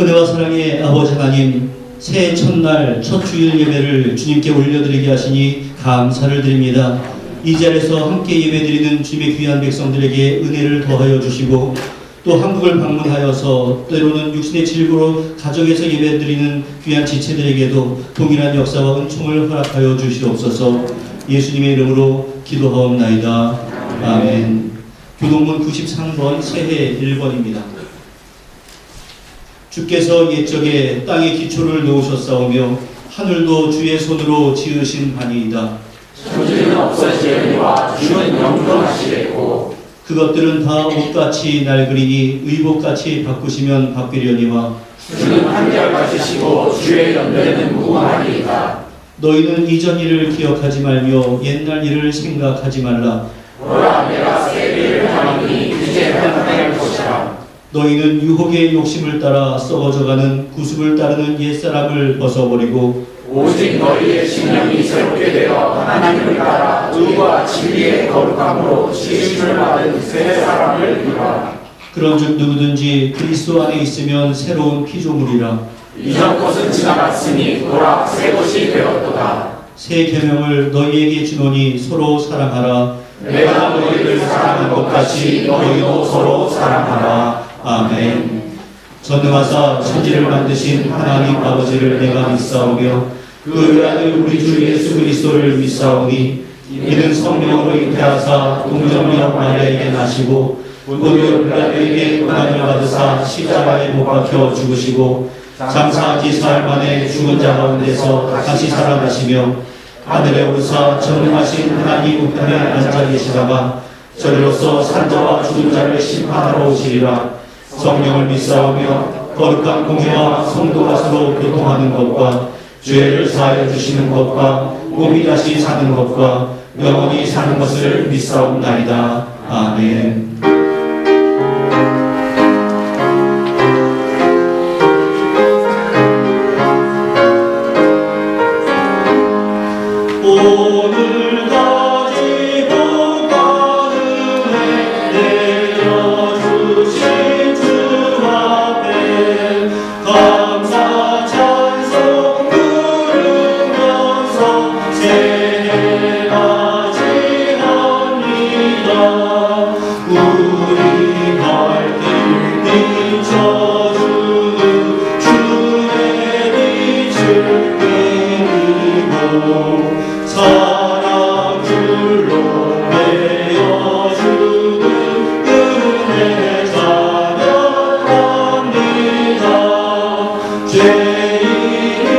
은혜와 사랑의 아버지 하나님, 새해 첫날 첫 주일 예배를 주님께 올려드리게 하시니 감사를 드립니다. 이 자리에서 함께 예배드리는 주님의 귀한 백성들에게 은혜를 더하여 주시고, 또 한국을 방문하여서 때로는 육신의 질구로 가정에서 예배드리는 귀한 지체들에게도 동일한 역사와 은총을 허락하여 주시옵소서. 예수님의 이름으로 기도하옵나이다. 아멘. 교동문 93번 새해 1번입니다. 주께서 옛적에 땅의 기초를 놓으셨사오며 하늘도 주의 손으로 지으신 바니이다. 천지는 없어지려니와 주는 영원하시겠고 그것들은 다 옷같이 낡으리니 의복같이 바꾸시면 바뀌려니와 주는 한결같이 시고 주의 연대는 무궁하리이다. 너희는 이전 일을 기억하지 말며 옛날 일을 생각하지 말라. 보라, 내가 새 일을 하노니 이제 나타날 것이라. 너희는 유혹의 욕심을 따라 썩어져가는 구습을 따르는 옛사람을 벗어버리고 오직 너희의 심령이 새롭게 되어 하나님을 따라 의와 진리의 거룩함으로 지으심을 받은 새 사람을 이루라. 그런즉 누구든지 그리스도 안에 있으면 새로운 피조물이라. 이전 것은 지나갔으니 보라, 새 것이 되었도다. 새 계명을 너희에게 주노니 서로 사랑하라. 내가 너희를 사랑한 것 같이 너희도 서로 사랑하라. 아멘. 전능하사 천지를 만드신 하나님 아버지를 내가 믿사오며 그 아들 우리 주 예수 그리스도를 믿사오니 이는 성령으로 잉태하사 동정녀 마리아에게 나시고 본디오 빌라도에게 고난을 받으사 십자가에 못 박혀 죽으시고 장사하기 사흘 만에 죽은 자 가운데서 다시 살아나시며 하늘에 오르사 전능하신 하나님 우편에 앉아 계시다가 저리로서 산자와 죽은 자를 심판하러 오시리라. 성령을 믿사오며 거룩한 공회와 성도가 서로 교통하는 것과 죄를 사하여 주시는 것과 몸이 다시 사는 것과 영원히 사는 것을 믿사옵나이다. 아멘. 오늘 가지고 가는 해 내려주신 주 앞에 감사 찬송 부르면서 새해 맞이합니다. 우리 발길 비춰주는 주의 빛을 그리고 사랑 줄로 메어주는 은혜 찬양합니다. 죄인의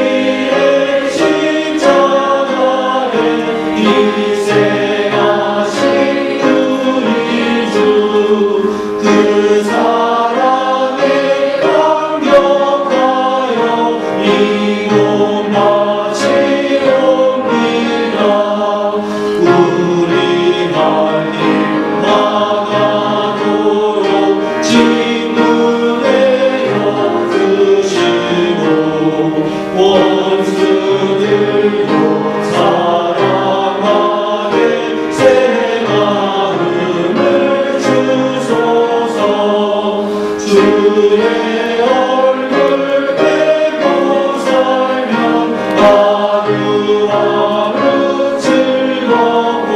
십자가에 희생하신 우리 주, 그 사랑에 감격하여 이곳 마치옵니다. 우리 갈 길 나가도록 친구되어 주시고 원수들도 사랑하게 새 마음을 주소서. 주의 얼굴 뵙고 살면 하루하루 즐겁고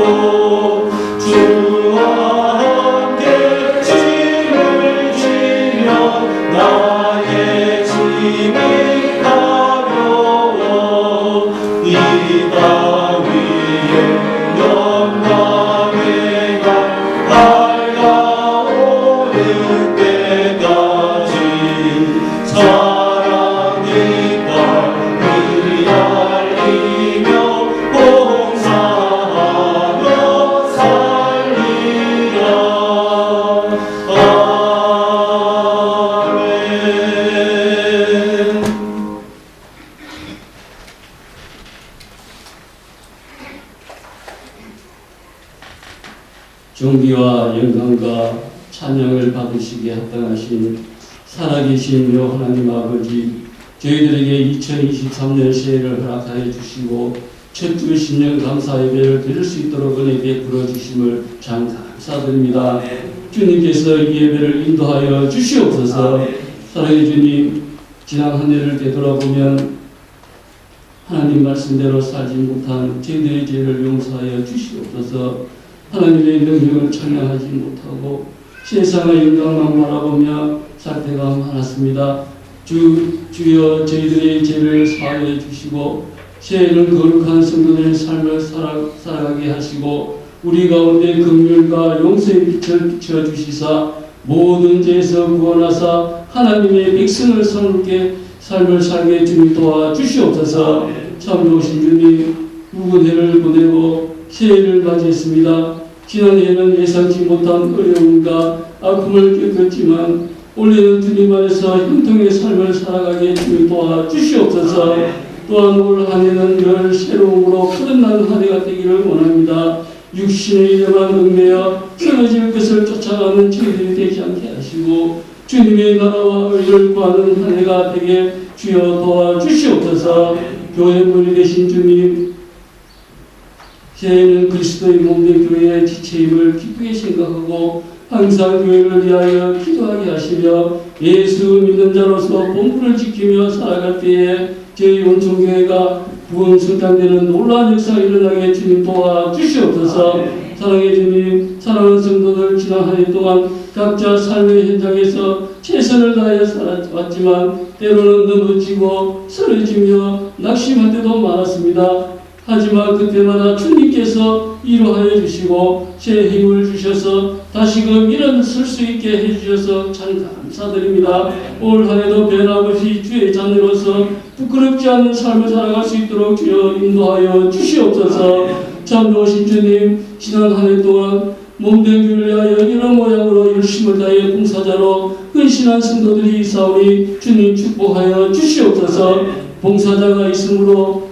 주와 함께 짐을 지면 나의 짐이 가벼워. 이 땅 위에 영광의 날 밝아오는 때까지 사랑 이빨 미리 알리며 봉사하며 살리라. 아멘. 존귀와 영광과 찬양을 받으시기에 합당하신 살아계시며 하나님 아버지, 저희들에게 2023년 새해를 허락하여 주시고 첫 주 신년 감사 예배를 드릴 수 있도록 은혜 베풀어 주심을 참 감사드립니다. 주님께서 이 예배를 인도하여 주시옵소서. 사랑해 주님, 지난 한 해를 되돌아보면 하나님 말씀대로 살지 못한 저희들의 죄를 용서하여 주시옵소서. 하나님의 능력을 찬양하지 못하고 세상의 영광만 바라보며 살 때가 많았습니다. 주여 저희들의 죄를 사하여 주시고 새해는 거룩한 성도들의 삶을 살아가게 하시고 우리 가운데 긍휼과 용서의 빛을 비춰주시사 모든 죄에서 구원하사 하나님의 백성을 섬기게 삶을 살게 주님 도와주시옵소서. 참 좋으신 주님, 묵은 해를 보내고 새해를 맞이했습니다. 지난 해는 예상치 못한 어려움과 아픔을 겪었지만 올해는 주님 안에서 형통의 삶을 살아가게 주님 도와주시옵소서. 또한 올 한 해는 늘 새로움으로 거듭나는 한 해가 되기를 원합니다. 육신의 일에만 얽매여 쓰러질 것을 쫓아가는 저희들이 되지 않게 하시고 주님의 나라와 의를 구하는 한 해가 되게 주여 도와주시옵소서. 교회 문이 되신 주님, 새해에는 그리스도의 몸된 교회의 지체임을 기쁘게 생각하고 항상 교회를 위하여 기도하게 하시며 예수 믿는 자로서 본분을 지키며 살아갈 때에 저희 온천교회가 부흥 성장되는 놀라운 역사가 일어나게 주님 도와주시옵소서. 사랑의 주님, 사랑하는 성도들 지난 한 해 동안 각자 삶의 현장에서 최선을 다하여 살아왔지만 때로는 넘어지고 쓰러지며 낙심할 때도 많았습니다. 하지만 그때마다 주님께서 위로하여 주시고 새 힘을 주셔서 다시금 일어설 수 있게 해주셔서 참 감사드립니다. 올 한 해도 변함없이 주의 자녀로서 부끄럽지 않은 삶을 살아갈 수 있도록 주여 인도하여 주시옵소서. 참 좋으신 주님, 지난 한 해 동안 몸된 교회를 위하여 이런 모양으로 열심을 다해 봉사자로 헌신한 성도들이 있사오니 주님 축복하여 주시옵소서. 봉사자가 있으므로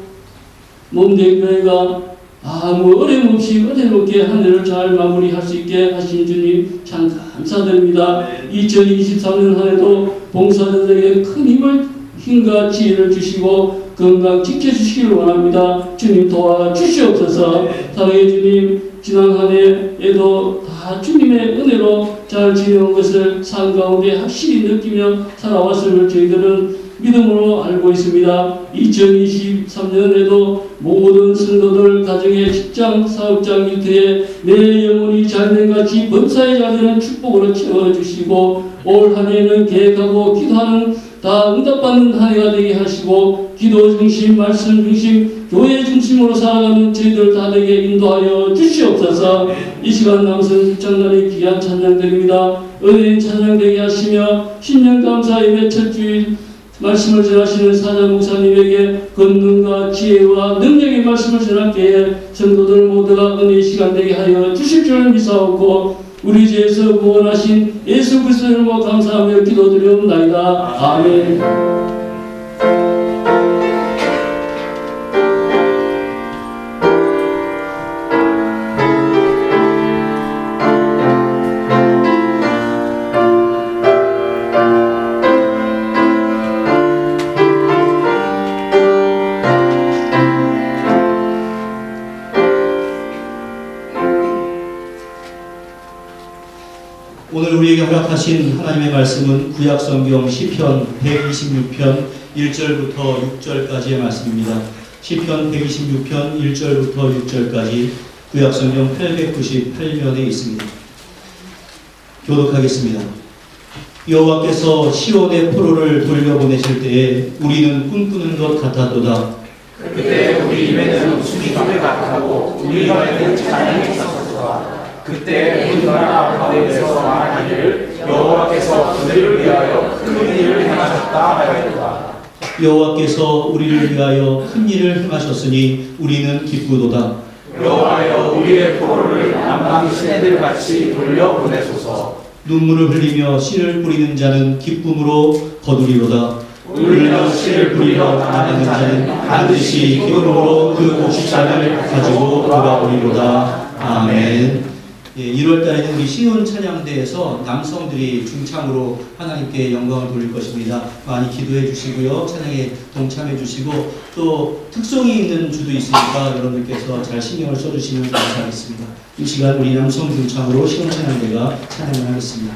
몸된 교회가 아무 어려움 없이 은혜롭게 한 해를 잘 마무리할 수 있게 하신 주님 참 감사드립니다. 2023년 한 해도 봉사자들에게 큰 힘과 지혜를 주시고 건강 지켜주시기를 원합니다. 주님 도와주시옵소서. 사랑의 주님, 지난 한 해에도 다 주님의 은혜로 잘 지내온 것을 삶 가운데 확실히 느끼며 살아왔음을 저희들은 믿음으로 알고 있습니다. 2023년에도 모든 성도들 가정의 직장, 사업장 일터에 내 영혼이 잘된 같이 범사에 잘되는 축복으로 채워주시고 올 한 해는 계획하고 기도하는 다 응답받는 한 해가 되게 하시고 기도 중심, 말씀 중심, 교회 중심으로 살아가는 저희들 다 되게 인도하여 주시옵소서. 이 시간 남선 입장단의 귀한 찬양드립니다. 은혜인 찬양되게 하시며 신년 감사 예배 첫 주일 말씀을 전하시는 사자 목사님에게 권능과 지혜와 능력의 말씀을 전할 때에 성도들 모두가 은혜의 시간 되게 하여 주실 줄 믿사옵고 우리 죄에서 구원하신 예수 그리스도 이름으로 감사하며 기도드리옵나이다. 아멘. 오늘 우리에게 허락하신 하나님의 말씀은 구약성경 시편 126편 1절부터 6절까지의 말씀입니다. 시편 126편 1절부터 6절까지 구약성경 898면에 있습니다. 교독하겠습니다. 여호와께서 시온의 포로를 돌려보내실 때에 우리는 꿈꾸는 것 같았도다. 그때 우리 입에는 웃음이 가득 같고 우리 혀에는 찬양이 있었도다. 그때 우리 나라 가운데서 말하기를 여호와께서 그들을 위하여 큰 일을 행하셨다 하였도다. 여호와께서 우리를 위하여 큰 일을 행하셨으니 우리는 기쁘도다. 여호와여 우리의 포로를 남방 시내들 같이 돌려보내소서. 눈물을 흘리며 씨를 뿌리는 자는 기쁨으로 거두리로다. 울며 씨를 뿌리러 나가는 자는 반드시 기쁨으로 그 곡식잔을 가지고 돌아오리로다. 아멘. 1월달에는 우리 시온 찬양대에서 남성들이 중창으로 하나님께 영광을 돌릴 것입니다. 많이 기도해 주시고요. 찬양에 동참해 주시고 또 특성이 있는 주도 있으니까 여러분들께서 잘 신경을 써주시면 감사하겠습니다. 이 시간 우리 남성 중창으로 시온 찬양대가 찬양을 하겠습니다.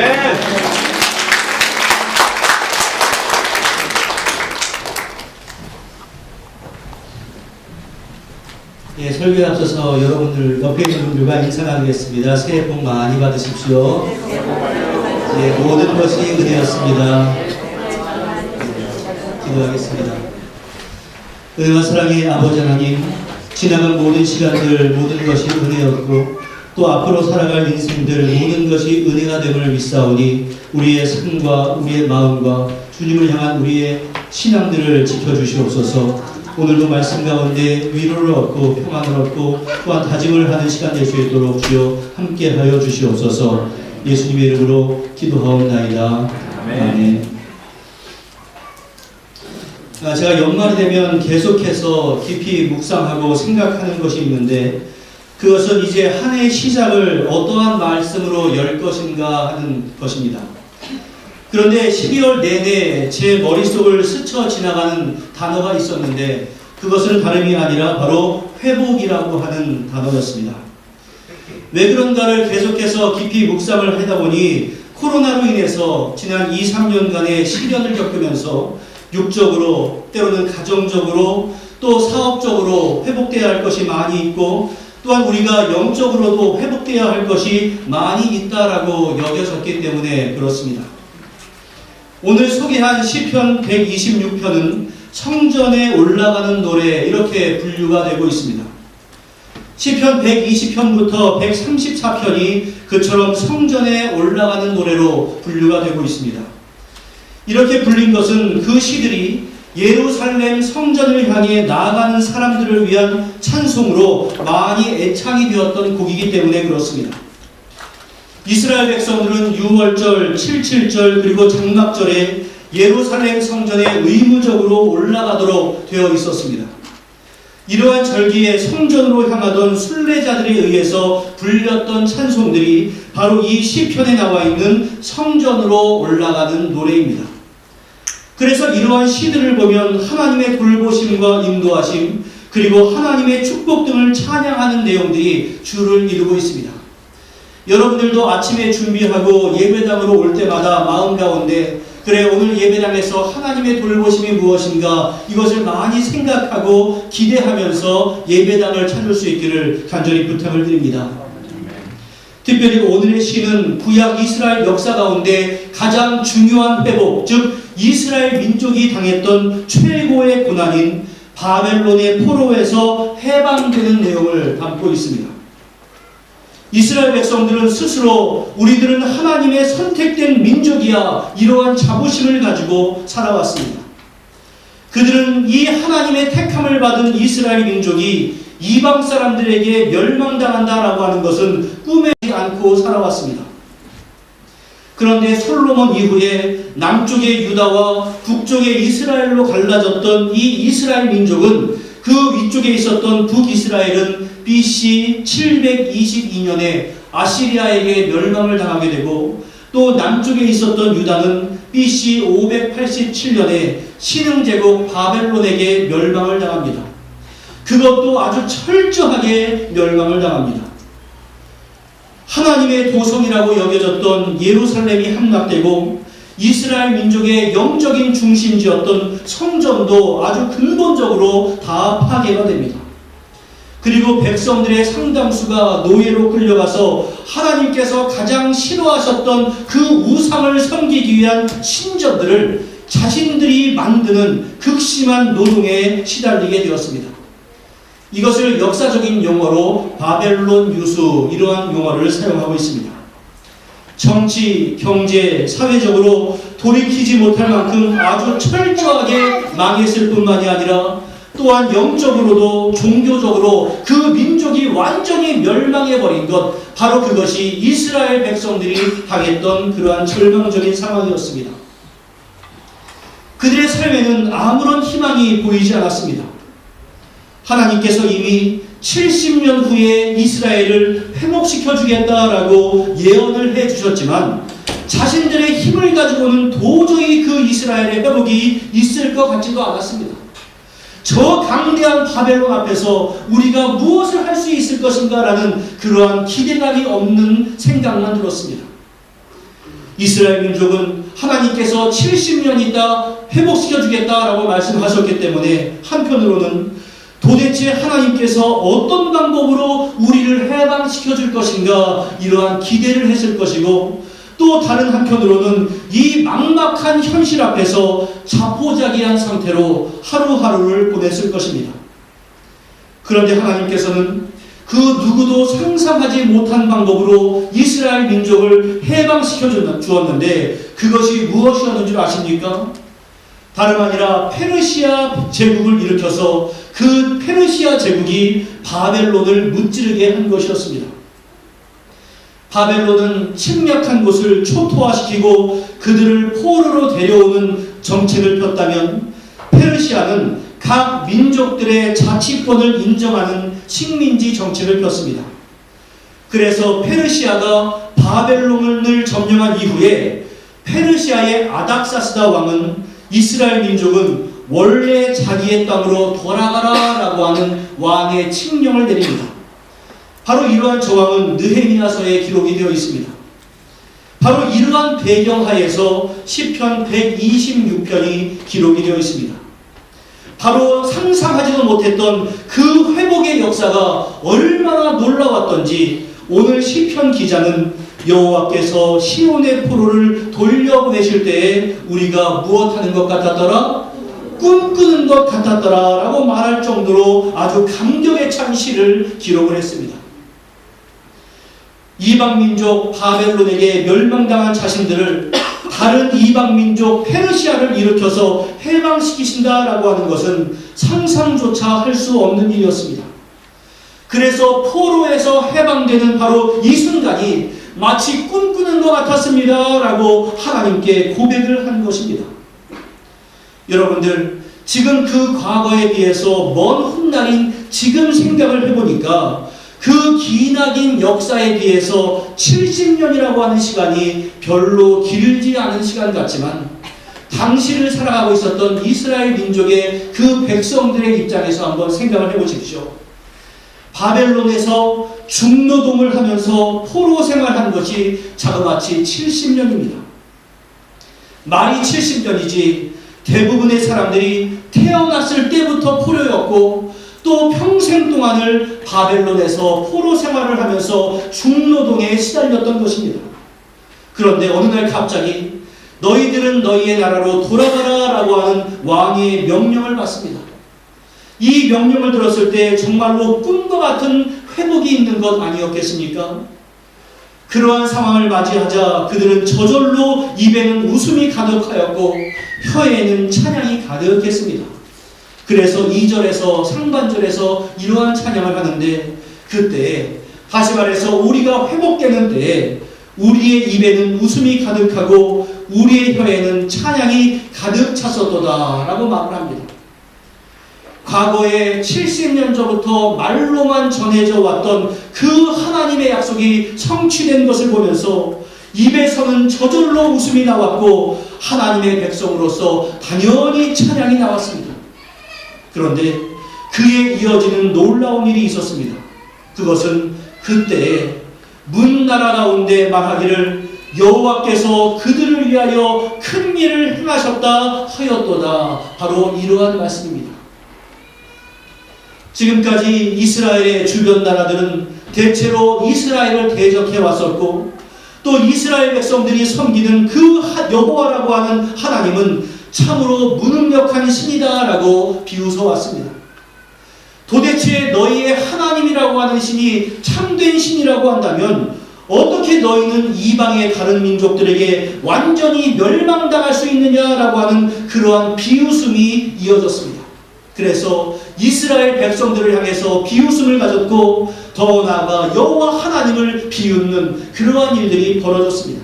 아멘. 예, 설교에 앞서서 여러분들 옆에 있는 분들과 인사 나누겠습니다. 새해 복 많이 받으십시오. 예, 모든 것이 은혜였습니다. 기도하겠습니다. 은혜와 사랑의 아버지 하나님, 지나간 모든 시간들 모든 것이 은혜였고 또 앞으로 살아갈 인생들 모든 것이 은혜가 됨을 믿사오니 우리의 삶과 우리의 마음과 주님을 향한 우리의 신앙들을 지켜주시옵소서. 오늘도 말씀 가운데 위로를 얻고 평안을 얻고 또한 다짐을 하는 시간 될 수 있도록 주여 함께하여 주시옵소서. 예수님의 이름으로 기도하옵나이다. 아멘. 제가 연말이 되면 계속해서 깊이 묵상하고 생각하는 것이 있는데 그것은 이제 한 해의 시작을 어떠한 말씀으로 열 것인가 하는 것입니다. 그런데 12월 내내 제 머릿속을 스쳐 지나가는 단어가 있었는데 그것은 다름이 아니라 바로 회복이라고 하는 단어였습니다. 왜 그런가를 계속해서 깊이 묵상을 하다 보니 코로나로 인해서 지난 2, 3년간의 시련을 겪으면서 육적으로 때로는 가정적으로 또 사업적으로 회복되어야 할 것이 많이 있고 또한 우리가 영적으로도 회복되어야 할 것이 많이 있다라고 여겨졌기 때문에 그렇습니다. 오늘 소개한 시편 126편은 성전에 올라가는 노래 이렇게 분류가 되고 있습니다. 시편 120편부터 134편이 그처럼 성전에 올라가는 노래로 분류가 되고 있습니다. 이렇게 불린 것은 그 시들이 예루살렘 성전을 향해 나아가는 사람들을 위한 찬송으로 많이 애창이 되었던 곡이기 때문에 그렇습니다. 이스라엘 백성들은 유월절, 77절 그리고 장막절에 예루살렘 성전에 의무적으로 올라가도록 되어 있었습니다. 이러한 절기에 성전으로 향하던 순례자들에 의해서 불렸던 찬송들이 바로 이 시편에 나와 있는 성전으로 올라가는 노래입니다. 그래서 이러한 시들을 보면 하나님의 돌보심과 인도하심 그리고 하나님의 축복 등을 찬양하는 내용들이 주를 이루고 있습니다. 여러분들도 아침에 준비하고 예배당으로 올 때마다 마음 가운데 그래 오늘 예배당에서 하나님의 돌보심이 무엇인가 이것을 많이 생각하고 기대하면서 예배당을 찾을 수 있기를 간절히 부탁을 드립니다. 특별히 오늘의 시는 구약 이스라엘 역사 가운데 가장 중요한 회복, 즉 이스라엘 민족이 당했던 최고의 고난인 바벨론의 포로에서 해방되는 내용을 담고 있습니다. 이스라엘 백성들은 스스로 우리들은 하나님의 선택된 민족이야 이러한 자부심을 가지고 살아왔습니다. 그들은 이 하나님의 택함을 받은 이스라엘 민족이 이방 사람들에게 멸망당한다라고 하는 것은 꿈에지 않고 살아왔습니다. 그런데 솔로몬 이후에 남쪽의 유다와 북쪽의 이스라엘로 갈라졌던 이 이스라엘 민족은 그 위쪽에 있었던 북이스라엘은 BC 722년에 아시리아에게 멸망을 당하게 되고 또 남쪽에 있었던 유다는 BC 587년에 신흥제국 바벨론에게 멸망을 당합니다. 그것도 아주 철저하게 멸망을 당합니다. 하나님의 도성이라고 여겨졌던 예루살렘이 함락되고 이스라엘 민족의 영적인 중심지였던 성전도 아주 근본적으로 다 파괴가 됩니다. 그리고 백성들의 상당수가 노예로 끌려가서 하나님께서 가장 싫어하셨던 그 우상을 섬기기 위한 신전들을 자신들이 만드는 극심한 노동에 시달리게 되었습니다. 이것을 역사적인 용어로 바벨론 유수 이러한 용어를 사용하고 있습니다. 정치, 경제, 사회적으로 돌이키지 못할 만큼 아주 철저하게 망했을 뿐만이 아니라 또한 영적으로도 종교적으로 그 민족이 완전히 멸망해버린 것 바로 그것이 이스라엘 백성들이 당했던 그러한 절망적인 상황이었습니다. 그들의 삶에는 아무런 희망이 보이지 않았습니다. 하나님께서 이미 70년 후에 이스라엘을 회복시켜 주겠다라고 예언을 해주셨지만 자신들의 힘을 가지고는 도저히 그 이스라엘의 회복이 있을 것 같지도 않았습니다. 저 강대한 바벨론 앞에서 우리가 무엇을 할 수 있을 것인가 라는 그러한 기대감이 없는 생각만 들었습니다. 이스라엘 민족은 하나님께서 70년 있다 회복시켜 주겠다라고 말씀하셨기 때문에 한편으로는 도대체 하나님께서 어떤 방법으로 우리를 해방시켜 줄 것인가 이러한 기대를 했을 것이고, 또 다른 한편으로는 이 막막한 현실 앞에서 자포자기한 상태로 하루하루를 보냈을 것입니다. 그런데 하나님께서는 그 누구도 상상하지 못한 방법으로 이스라엘 민족을 해방시켜 주었는데 그것이 무엇이었는 줄 아십니까? 다름 아니라 페르시아 제국을 일으켜서 그 페르시아 제국이 바벨론을 무찌르게 한 것이었습니다. 바벨론은 침략한 곳을 초토화시키고 그들을 포로로 데려오는 정책을 폈다면, 페르시아는 각 민족들의 자치권을 인정하는 식민지 정책을 폈습니다. 그래서 페르시아가 바벨론을 점령한 이후에 페르시아의 아닥사스다 왕은 이스라엘 민족은 원래 자기의 땅으로 돌아가라라고 하는 왕의 칙령을 내립니다. 바로 이러한 저항은 느헤미야서에 기록이 되어 있습니다. 바로 이러한 배경하에서 시편 126편이 기록이 되어 있습니다. 바로 상상하지도 못했던 그 회복의 역사가 얼마나 놀라웠던지 오늘 시편 기자는 여호와께서 시온의 포로를 돌려보내실 때에 우리가 무엇하는 것 같았더라? 꿈꾸는 것 같았더라 라고 말할 정도로 아주 감격에 찬 시를 기록을 했습니다. 이방민족 바벨론에게 멸망당한 자신들을 다른 이방민족 페르시아를 일으켜서 해방시키신다라고 하는 것은 상상조차 할 수 없는 일이었습니다. 그래서 포로에서 해방되는 바로 이 순간이 마치 꿈꾸는 것 같았습니다 라고 하나님께 고백을 한 것입니다. 여러분들, 지금 그 과거에 비해서 먼 훗날인 지금 생각을 해보니까 그 기나긴 역사에 비해서 70년이라고 하는 시간이 별로 길지 않은 시간 같지만, 당시를 살아가고 있었던 이스라엘 민족의 그 백성들의 입장에서 한번 생각을 해보십시오. 바벨론에서 중노동을 하면서 포로 생활한 것이 자그마치 70년입니다. 말이 70년이지 대부분의 사람들이 태어났을 때부터 포로였고 또 평생 동안을 바벨론에서 포로 생활을 하면서 중노동에 시달렸던 것입니다. 그런데 어느 날 갑자기 너희들은 너희의 나라로 돌아가라 라고 하는 왕의 명령을 받습니다. 이 명령을 들었을 때 정말로 꿈과 같은 회복이 있는 것 아니었겠습니까? 그러한 상황을 맞이하자 그들은 저절로 입에는 웃음이 가득하였고 혀에는 찬양이 가득했습니다. 그래서 2절에서 상반절에서 이러한 찬양을 하는데, 그때 다시 말해서 우리가 회복되는 때에 우리의 입에는 웃음이 가득하고 우리의 혀에는 찬양이 가득 찼었도다 라고 말을 합니다. 과거에 70년 전부터 말로만 전해져 왔던 그 하나님의 약속이 성취된 것을 보면서 입에서는 저절로 웃음이 나왔고 하나님의 백성으로서 당연히 찬양이 나왔습니다. 그런데 그에 이어지는 놀라운 일이 있었습니다. 그것은 그때 문나라 가운데 말하기를 여호와께서 그들을 위하여 큰 일을 행하셨다 하였도다. 바로 이러한 말씀입니다. 지금까지 이스라엘의 주변 나라들은 대체로 이스라엘을 대적해 왔었고 또 이스라엘 백성들이 섬기는 그 여호와라고 하는 하나님은 참으로 무능력한 신이다라고 비웃어 왔습니다. 도대체 너희의 하나님이라고 하는 신이 참된 신이라고 한다면 어떻게 너희는 이방의 다른 민족들에게 완전히 멸망당할 수 있느냐라고 하는 그러한 비웃음이 이어졌습니다. 그래서 이스라엘 백성들을 향해서 비웃음을 가졌고 더 나아가 여호와 하나님을 비웃는 그러한 일들이 벌어졌습니다.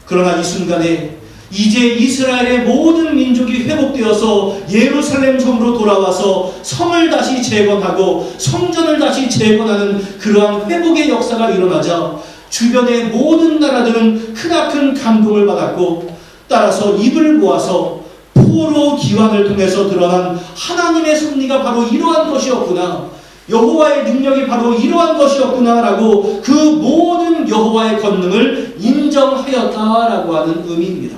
그러나 이 순간에 이제 이스라엘의 모든 민족이 회복되어서 예루살렘 성으로 돌아와서 성을 다시 재건하고 성전을 다시 재건하는 그러한 회복의 역사가 일어나자 주변의 모든 나라들은 크나큰 감동을 받았고 따라서 입을 모아서 포로 기환을 통해서 드러난 하나님의 섭리가 바로 이러한 것이었구나, 여호와의 능력이 바로 이러한 것이었구나라고 그 모든 여호와의 권능을 인정하였다라고 하는 의미입니다.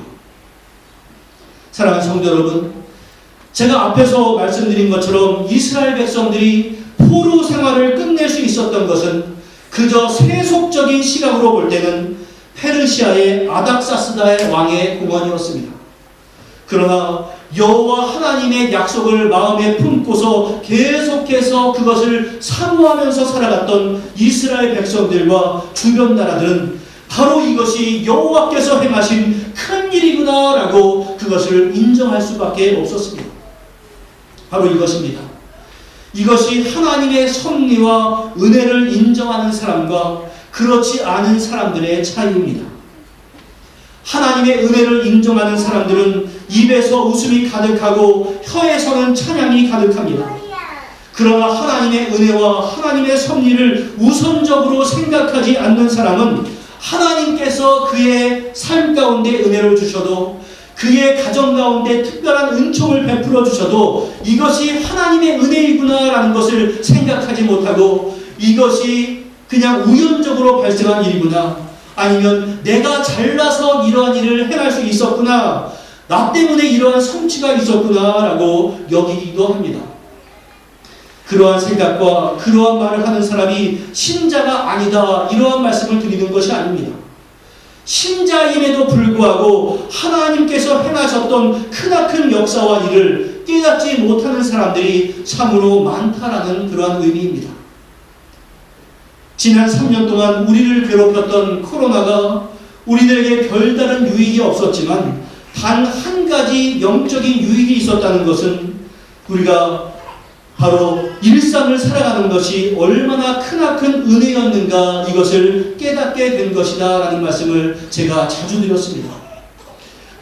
사랑하는 성도 여러분, 제가 앞에서 말씀드린 것처럼 이스라엘 백성들이 포로 생활을 끝낼 수 있었던 것은 그저 세속적인 시각으로 볼 때는 페르시아의 아닥사스다의 왕의 공헌이었습니다. 그러나 여호와 하나님의 약속을 마음에 품고서 계속해서 그것을 사모하면서 살아갔던 이스라엘 백성들과 주변 나라들은 바로 이것이 여호와께서 행하신 큰 일이구나라고 그것을 인정할 수밖에 없었습니다. 바로 이것입니다. 이것이 하나님의 섭리와 은혜를 인정하는 사람과 그렇지 않은 사람들의 차이입니다. 하나님의 은혜를 인정하는 사람들은 입에서 웃음이 가득하고 혀에서는 찬양이 가득합니다. 그러나 하나님의 은혜와 하나님의 섭리를 우선적으로 생각하지 않는 사람은 하나님께서 그의 삶 가운데 은혜를 주셔도 그의 가정 가운데 특별한 은총을 베풀어 주셔도 이것이 하나님의 은혜이구나라는 것을 생각하지 못하고 이것이 그냥 우연적으로 발생한 일이구나, 아니면 내가 잘나서 이러한 일을 행할 수 있었구나, 나 때문에 이러한 성취가 있었구나라고 여기기도 합니다. 그러한 생각과 그러한 말을 하는 사람이 신자가 아니다, 이러한 말씀을 드리는 것이 아닙니다. 신자임에도 불구하고 하나님께서 행하셨던 크나큰 역사와 일을 깨닫지 못하는 사람들이 참으로 많다라는 그러한 의미입니다. 지난 3년 동안 우리를 괴롭혔던 코로나가 우리들에게 별다른 유익이 없었지만 단 한 가지 영적인 유익이 있었다는 것은 우리가 바로 일상을 살아가는 것이 얼마나 크나큰 은혜였는가, 이것을 깨닫게 된 것이다 라는 말씀을 제가 자주 드렸습니다.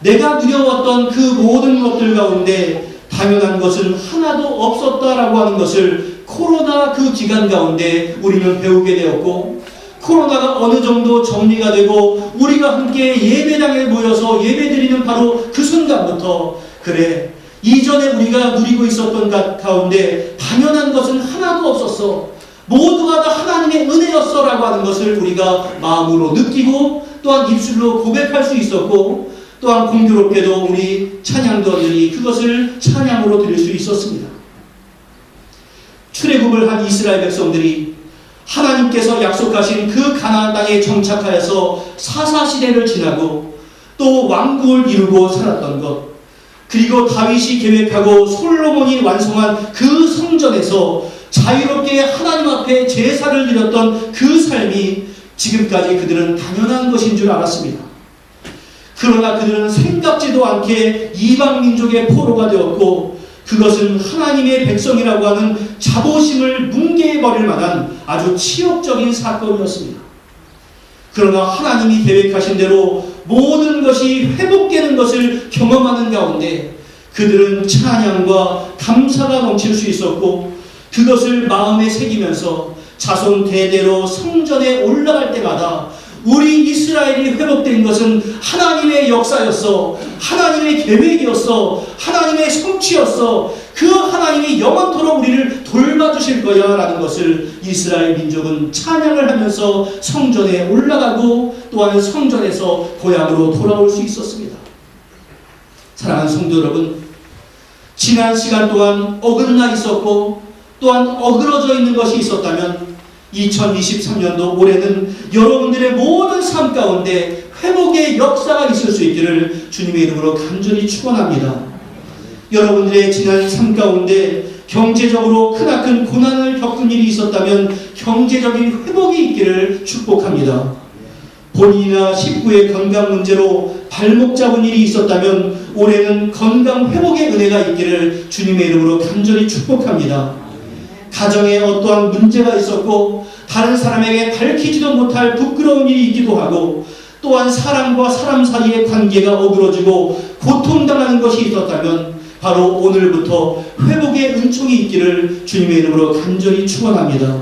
내가 누려왔던 그 모든 것들 가운데 당연한 것은 하나도 없었다라고 하는 것을 코로나 그 기간 가운데 우리는 배우게 되었고, 코로나가 어느 정도 정리가 되고 우리가 함께 예배당에 모여서 예배드리는 바로 그 순간부터 그래, 이전에 우리가 누리고 있었던 것 가운데 당연한 것은 하나도 없었어, 모두가 다 하나님의 은혜였어 라고 하는 것을 우리가 마음으로 느끼고 또한 입술로 고백할 수 있었고, 또한 공교롭게도 우리 찬양도들이 그것을 찬양으로 드릴 수 있었습니다. 출애굽을 한 이스라엘 백성들이 하나님께서 약속하신 그 가나안 땅에 정착하여서 사사시대를 지나고 또 왕국을 이루고 살았던 것, 그리고 다윗이 계획하고 솔로몬이 완성한 그 성전에서 자유롭게 하나님 앞에 제사를 드렸던 그 삶이 지금까지 그들은 당연한 것인 줄 알았습니다. 그러나 그들은 생각지도 않게 이방 민족의 포로가 되었고, 그것은 하나님의 백성이라고 하는 자부심을 뭉개버릴 만한 아주 치욕적인 사건이었습니다. 그러나 하나님이 계획하신 대로 모든 것이 회복되는 것을 경험하는 가운데 그들은 찬양과 감사가 넘칠 수 있었고, 그것을 마음에 새기면서 자손 대대로 성전에 올라갈 때마다 우리 이스라엘이 회복된 것은 하나님의 역사였어, 하나님의 계획이었어, 하나님의 성취였어, 그 하나님이 영원토록 우리를 돌봐주실 거야 라는 것을 이스라엘 민족은 찬양을 하면서 성전에 올라가고 또한 성전에서 고향으로 돌아올 수 있었습니다. 사랑하는 성도 여러분, 지난 시간 동안 어긋나 있었고 또한 어그러져 있는 것이 있었다면 2023년도 올해는 여러분들의 모든 삶 가운데 회복의 역사가 있을 수 있기를 주님의 이름으로 간절히 축원합니다. 여러분들의 지난 삶 가운데 경제적으로 크나큰 고난을 겪은 일이 있었다면 경제적인 회복이 있기를 축복합니다. 본인이나 식구의 건강 문제로 발목 잡은 일이 있었다면 올해는 건강 회복의 은혜가 있기를 주님의 이름으로 간절히 축복합니다. 가정에 어떠한 문제가 있었고 다른 사람에게 밝히지도 못할 부끄러운 일이 있기도 하고, 또한 사람과 사람 사이의 관계가 어그러지고 고통당하는 것이 있었다면 바로 오늘부터 회복의 은총이 있기를 주님의 이름으로 간절히 축원합니다.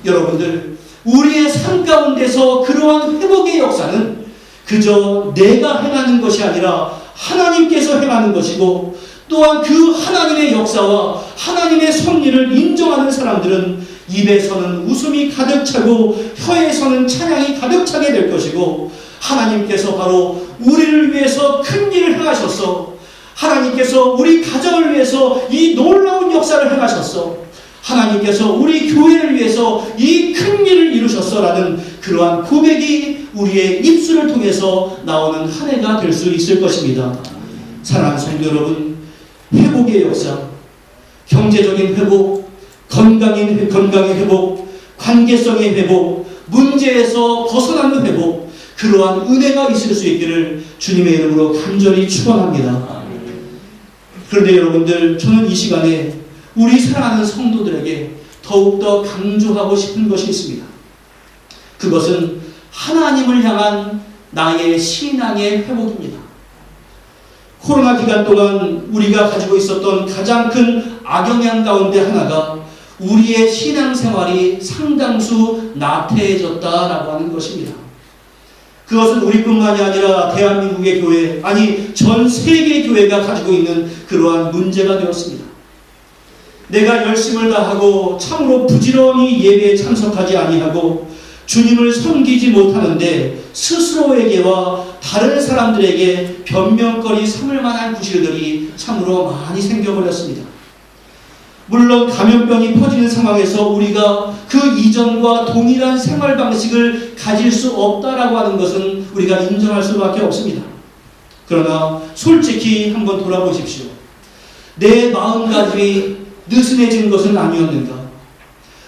여러분들, 우리의 삶 가운데서 그러한 회복의 역사는 그저 내가 행하는 것이 아니라 하나님께서 행하는 것이고, 또한 그 하나님의 역사와 하나님의 섭리를 인정하는 사람들은 입에서는 웃음이 가득 차고 혀에서는 찬양이 가득 차게 될 것이고, 하나님께서 바로 우리를 위해서 큰 일을 행하셨어. 하나님께서 우리 가정을 위해서 이 놀라운 역사를 행하셨어. 하나님께서 우리 교회를 위해서 이 큰 일을 이루셨어라는 그러한 고백이 우리의 입술을 통해서 나오는 한 해가 될 수 있을 것입니다. 사랑하는 성도 여러분, 회복의 역사, 경제적인 회복, 건강의 회복, 관계성의 회복, 문제에서 벗어나는 회복, 그러한 은혜가 있을 수 있기를 주님의 이름으로 간절히 축원합니다. 그런데 여러분들, 저는 이 시간에 우리 사랑하는 성도들에게 더욱더 강조하고 싶은 것이 있습니다. 그것은 하나님을 향한 나의 신앙의 회복입니다. 코로나 기간 동안 우리가 가지고 있었던 가장 큰 악영향 가운데 하나가 우리의 신앙생활이 상당수 나태해졌다라고 하는 것입니다. 그것은 우리뿐만이 아니라 대한민국의 교회, 아니 전 세계 교회가 가지고 있는 그러한 문제가 되었습니다. 내가 열심을 다하고 참으로 부지런히 예배에 참석하지 아니하고 주님을 섬기지 못하는데 스스로에게와 다른 사람들에게 변명거리 삼을 만한 구실들이 참으로 많이 생겨버렸습니다. 물론 감염병이 퍼지는 상황에서 우리가 그 이전과 동일한 생활 방식을 가질 수 없다라고 하는 것은 우리가 인정할 수밖에 없습니다. 그러나 솔직히 한번 돌아보십시오. 내 마음가짐이 느슨해진 것은 아니었는가?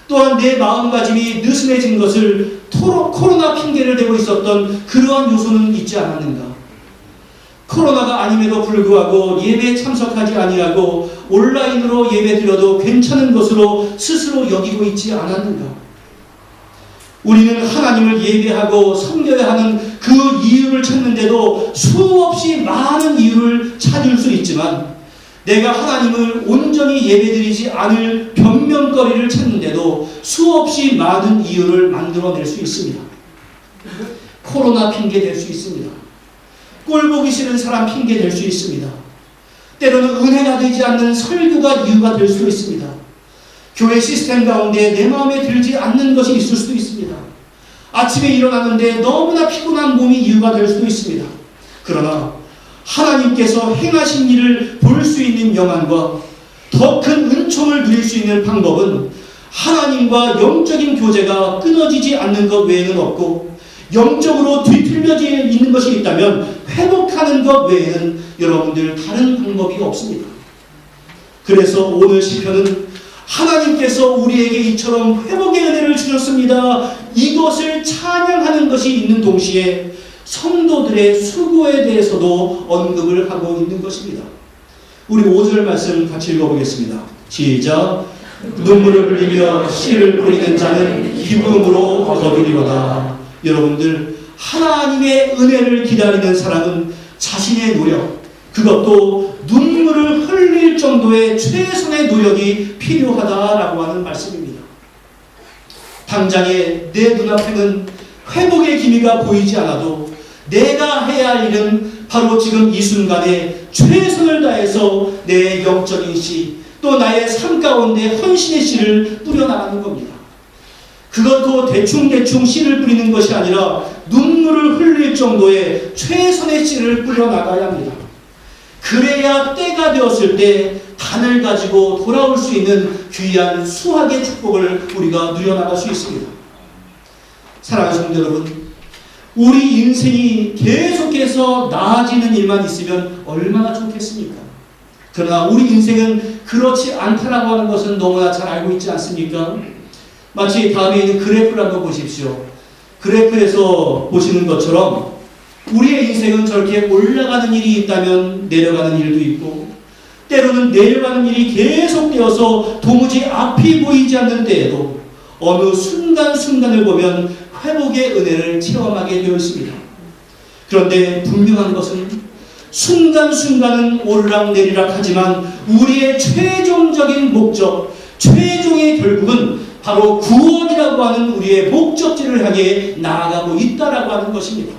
또한 내 마음가짐이 느슨해진 것을 코로나 핑계를 대고 있었던 그러한 요소는 있지 않았는가? 코로나가 아님에도 불구하고 예배에 참석하지 아니하고 온라인으로 예배드려도 괜찮은 것으로 스스로 여기고 있지 않았는가? 우리는 하나님을 예배하고 섬겨야 하는 그 이유를 찾는데도 수없이 많은 이유를 찾을 수 있지만, 내가 하나님을 온전히 예배드리지 않을 변명거리를 찾는데도 수없이 많은 이유를 만들어낼 수 있습니다. 코로나 핑계 될 수 있습니다. 꼴 보기 싫은 사람 핑계 될 수 있습니다. 때로는 은혜가 되지 않는 설교가 이유가 될 수 있습니다. 교회 시스템 가운데 내 마음에 들지 않는 것이 있을 수도 있습니다. 아침에 일어났는데 너무나 피곤한 몸이 이유가 될 수도 있습니다. 그러나 하나님께서 행하신 일을 볼 수 있는 영안과 더 큰 은총을 누릴 수 있는 방법은 하나님과 영적인 교제가 끊어지지 않는 것 외에는 없고, 영적으로 뒤틀려져 있는 것이 있다면 회복하는 것 외에는 여러분들 다른 방법이 없습니다. 그래서 오늘 시편은 하나님께서 우리에게 이처럼 회복의 은혜를 주셨습니다. 이것을 찬양하는 것이 있는 동시에 성도들의 수고에 대해서도 언급을 하고 있는 것입니다. 우리 5절 말씀 같이 읽어보겠습니다. 시작. 눈물을 흘리며 씨를 뿌리는 자는 기쁨으로 거두리로다. 여러분들, 하나님의 은혜를 기다리는 사람은 자신의 노력, 그것도 눈물을 흘릴 정도의 최선의 노력이 필요하다라고 하는 말씀입니다. 당장에 내 눈앞에는 회복의 기미가 보이지 않아도 내가 해야 할 일은 바로 지금 이 순간에 최선을 다해서 내 영적인 씨, 또 나의 삶 가운데 헌신의 씨를 뿌려나가는 겁니다. 그것도 대충대충 씨를 뿌리는 것이 아니라 눈물을 흘릴 정도의 최선의 씨를 뿌려나가야 합니다. 그래야 때가 되었을 때 단을 가지고 돌아올 수 있는 귀한 수확의 축복을 우리가 누려나갈 수 있습니다. 사랑하는 성도 여러분, 우리 인생이 계속해서 나아지는 일만 있으면 얼마나 좋겠습니까? 그러나 우리 인생은 그렇지 않다라고 하는 것은 너무나 잘 알고 있지 않습니까? 마치 다음에 있는 그래프를 한번 보십시오. 그래프에서 보시는 것처럼 우리의 인생은 저렇게 올라가는 일이 있다면 내려가는 일도 있고, 때로는 내려가는 일이 계속되어서 도무지 앞이 보이지 않는 때에도 어느 순간순간을 보면 회복의 은혜를 체험하게 되어 있습니다. 그런데 분명한 것은 순간순간은 오르락내리락 하지만 우리의 최종적인 목적, 최종의 결국은 바로 구원이라고 하는 우리의 목적지를 향해 나아가고 있다라고 하는 것입니다.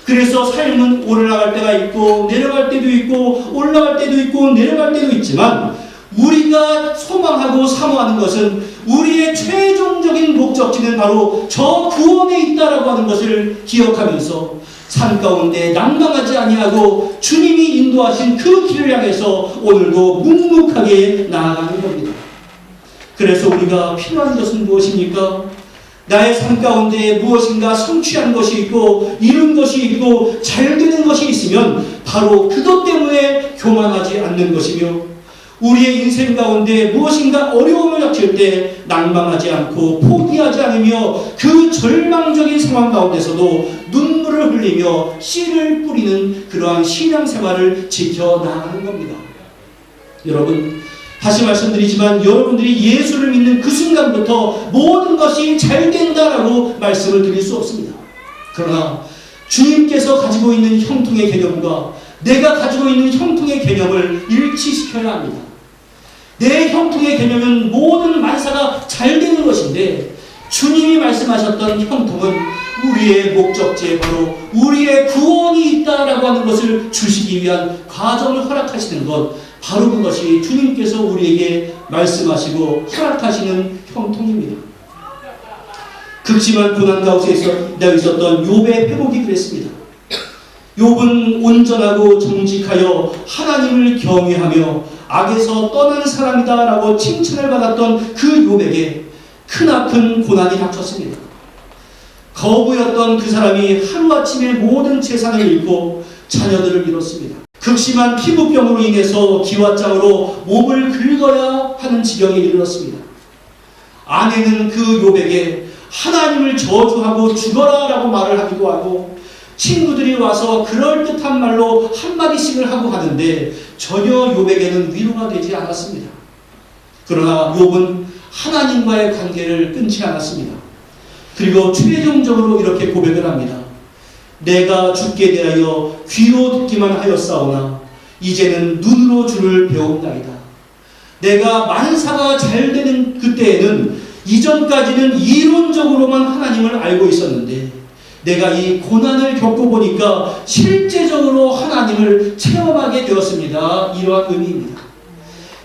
그래서 삶은 오르락갈 때가 있고 내려갈 때도 있고 올라갈 때도 있고 내려갈 때도 있지만, 우리가 소망하고 사모하는 것은 우리의 최종적인 목적지는 바로 저 구원에 있다라고 하는 것을 기억하면서 산 가운데 낭망하지 아니하고 주님이 인도하신 그 길을 향해서 오늘도 묵묵하게 나아가는 겁니다. 그래서 우리가 필요한 것은 무엇입니까? 나의 삶 가운데 무엇인가 성취한 것이 있고 이룬 것이 있고 잘 되는 것이 있으면 바로 그것 때문에 교만하지 않는 것이며, 우리의 인생 가운데 무엇인가 어려움을 닥칠 때 낭망하지 않고 포기하지 않으며 그 절망적인 상황 가운데서도 눈물을 흘리며 씨를 뿌리는 그러한 신앙생활을 지켜나가는 겁니다. 여러분, 다시 말씀드리지만 여러분들이 예수를 믿는 그 순간부터 모든 것이 잘 된다라고 말씀을 드릴 수 없습니다. 그러나 주님께서 가지고 있는 형통의 개념과 내가 가지고 있는 형통의 개념을 일치시켜야 합니다. 내 형통의 개념은 모든 만사가 잘 되는 것인데, 주님이 말씀하셨던 형통은 우리의 목적지에 바로 우리의 구원이 있다라고 하는 것을 주시기 위한 과정을 허락하시는 것, 바로 그것이 주님께서 우리에게 말씀하시고 허락하시는 형통입니다. 극심한 고난 가운데 있었던 욥의 회복이 그랬습니다. 욥은 온전하고 정직하여 하나님을 경외하며 악에서 떠난 사람이다라고 칭찬을 받았던 그 욥에게 크나큰 고난이 닥쳤습니다. 거부였던 그 사람이 하루아침에 모든 재산을 잃고 자녀들을 잃었습니다. 극심한 피부병으로 인해서 기왓장으로 몸을 긁어야 하는 지경에 이르렀습니다. 아내는 그 욥에게 하나님을 저주하고 죽어라 라고 말을 하기도 하고, 친구들이 와서 그럴듯한 말로 한마디씩을 하고 하는데 전혀 욥에게는 위로가 되지 않았습니다. 그러나 욥은 하나님과의 관계를 끊지 않았습니다. 그리고 최종적으로 이렇게 고백을 합니다. 내가 주께 대하여 귀로 듣기만 하였사오나 이제는 눈으로 주를 배웠나이다. 내가 만사가 잘 되는 그때에는 이전까지는 이론적으로만 하나님을 알고 있었는데, 내가 이 고난을 겪어보니까 실제적으로 하나님을 체험하게 되었습니다. 이러한 의미입니다.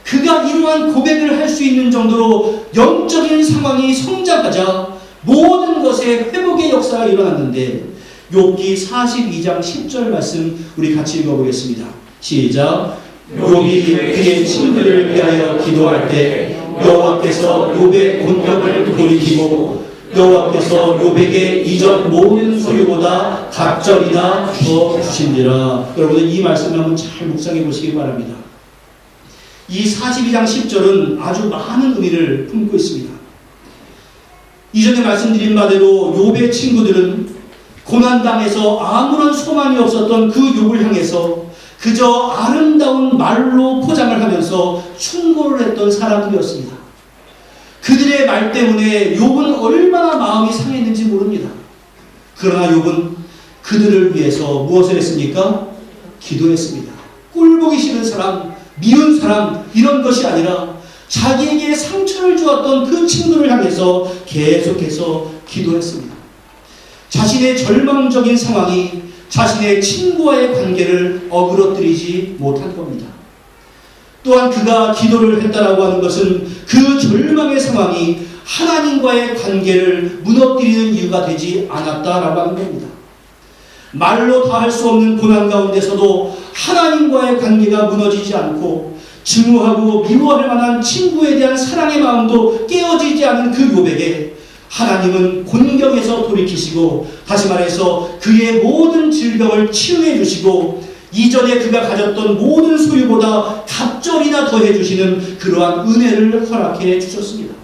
그가 이러한 고백을 할 수 있는 정도로 영적인 상황이 성장하자 모든 것에 회복의 역사가 일어났는데, 욥기 42장 10절 말씀 우리 같이 읽어보겠습니다. 시작. 욥이 그의 친구들을 위하여 기도할 때 여호와께서 욥의 곤경을 돌이키고 여호와께서 욥에게 이전 모든 소유보다 갑절이나 주어 주신지라. 여러분들 이 말씀을 한번 잘 묵상해 보시기 바랍니다. 이 42장 10절은 아주 많은 의미를 품고 있습니다. 이전에 말씀드린 바대로 욥의 친구들은 고난당에서 아무런 소망이 없었던 그 욥을 향해서 그저 아름다운 말로 포장을 하면서 충고를 했던 사람들이었습니다. 그들의 말 때문에 욥은 얼마나 마음이 상했는지 모릅니다. 그러나 욥은 그들을 위해서 무엇을 했습니까? 기도했습니다. 꼴보기 싫은 사람, 미운 사람, 이런 것이 아니라 자기에게 상처를 주었던 그 친구를 향해서 계속해서 기도했습니다. 자신의 절망적인 상황이 자신의 친구와의 관계를 어그러뜨리지 못한 겁니다. 또한 그가 기도를 했다라고 하는 것은 그 절망의 상황이 하나님과의 관계를 무너뜨리는 이유가 되지 않았다라고 하는 겁니다. 말로 다 할 수 없는 고난 가운데서도 하나님과의 관계가 무너지지 않고 증오하고 미워할 만한 친구에 대한 사랑의 마음도 깨어지지 않은 그 욥에게 하나님은 곤경에서 돌이키시고, 다시 말해서 그의 모든 질병을 치유해 주시고 이전에 그가 가졌던 모든 소유보다 갑절이나 더해 주시는 그러한 은혜를 허락해 주셨습니다.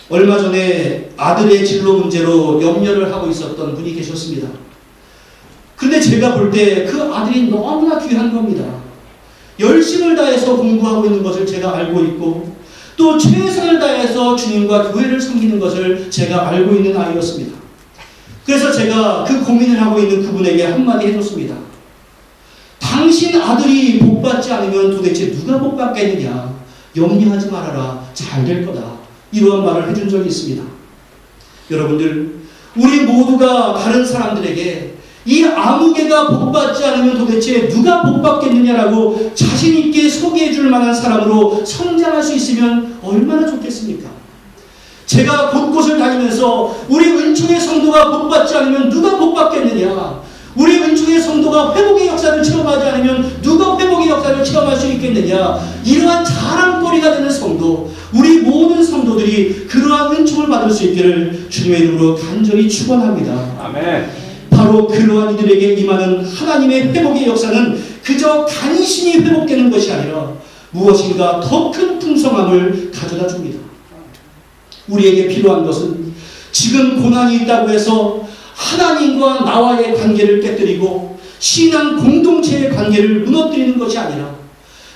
얼마 전에 아들의 진로 문제로 염려를 하고 있었던 분이 계셨습니다. 근데 제가 볼 때 그 아들이 너무나 귀한 겁니다. 열심을 다해서 공부하고 있는 것을 제가 알고 있고, 또 최선을 다해서 주님과 교회를 섬기는 것을 제가 알고 있는 아이였습니다. 그래서 제가 그 고민을 하고 있는 그분에게 한마디 해줬습니다. 당신 아들이 복받지 않으면 도대체 누가 복받겠느냐. 염려하지 말아라. 잘 될 거다. 이러한 말을 해준 적이 있습니다. 여러분들, 우리 모두가 다른 사람들에게 이 아무개가 복받지 않으면 도대체 누가 복받겠느냐라고 자신있게 소개해 줄 만한 사람으로 성장할 수 있으면 얼마나 좋겠습니까? 제가 곳곳을 다니면서 우리 은총의 성도가 복받지 않으면 누가 복받겠느냐? 우리 은총의 성도가 회복의 역사를 체험하지 않으면 누가 회복의 역사를 체험할 수 있겠느냐? 이러한 자랑거리가 되는 성도, 우리 모든 성도들이 그러한 은총을 받을 수 있기를 주님의 이름으로 간절히 축원합니다. 아멘. 바로 그러한 이들에게 임하는 하나님의 회복의 역사는 그저 간신히 회복되는 것이 아니라 무엇인가 더 큰 풍성함을 가져다 줍니다. 우리에게 필요한 것은 지금 고난이 있다고 해서 하나님과 나와의 관계를 깨뜨리고 신앙 공동체의 관계를 무너뜨리는 것이 아니라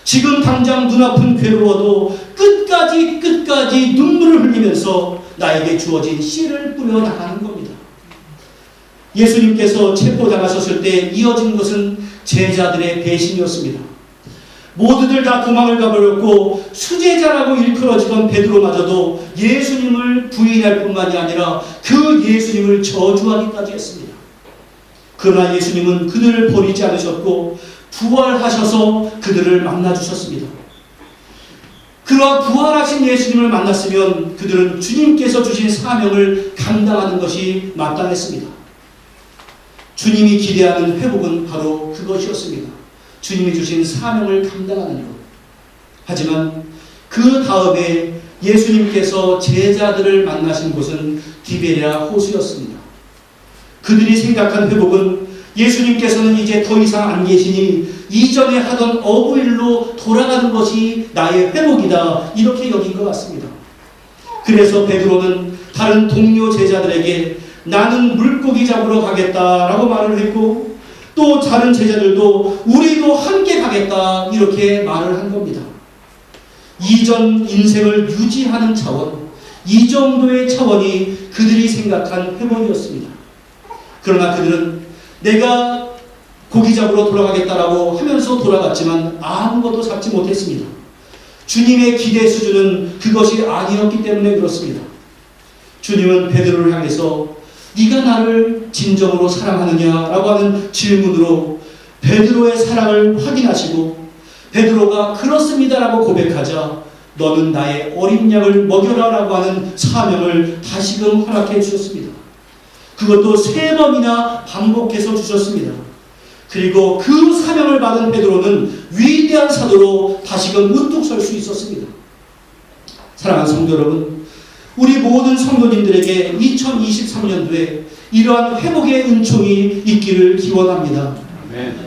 지금 당장 눈앞은 괴로워도 끝까지 눈물을 흘리면서 나에게 주어진 씨를 뿌려 나가는 겁니다. 예수님께서 체포당하셨을 때 이어진 것은 제자들의 배신이었습니다. 모두들 다 도망을 가버렸고 수제자라고 일컬어지던 베드로마저도 예수님을 부인할 뿐만이 아니라 그 예수님을 저주하기까지 했습니다. 그러나 예수님은 그들을 버리지 않으셨고 부활하셔서 그들을 만나주셨습니다. 그러한 부활하신 예수님을 만났으면 그들은 주님께서 주신 사명을 감당하는 것이 마땅했습니다. 주님이 기대하는 회복은 바로 그것이었습니다. 주님이 주신 사명을 감당하는 것. 하지만 그 다음에 예수님께서 제자들을 만나신 곳은 디베랴 호수였습니다. 그들이 생각한 회복은 예수님께서는 이제 더 이상 안 계시니 이전에 하던 어부일로 돌아가는 것이 나의 회복이다, 이렇게 여긴 것 같습니다. 그래서 베드로는 다른 동료 제자들에게 나는 물고기 잡으러 가겠다라고 말을 했고 또 다른 제자들도 우리도 함께 가겠다, 이렇게 말을 한 겁니다. 이전 인생을 유지하는 차원, 이 정도의 차원이 그들이 생각한 회복이었습니다. 그러나 그들은 내가 고기 잡으러 돌아가겠다라고 하면서 돌아갔지만 아무것도 잡지 못했습니다. 주님의 기대 수준은 그것이 아니었기 때문에 그렇습니다. 주님은 베드로를 향해서 네가 나를 진정으로 사랑하느냐라고 하는 질문으로 베드로의 사랑을 확인하시고 베드로가 그렇습니다라고 고백하자 너는 나의 어린 양을 먹여라라고 하는 사명을 다시금 허락해 주셨습니다. 그것도 3번이나 반복해서 주셨습니다. 그리고 그 사명을 받은 베드로는 위대한 사도로 다시금 우뚝 설 수 있었습니다. 사랑하는 성도 여러분, 우리 모든 성도님들에게 2023년도에 이러한 회복의 은총이 있기를 기원합니다.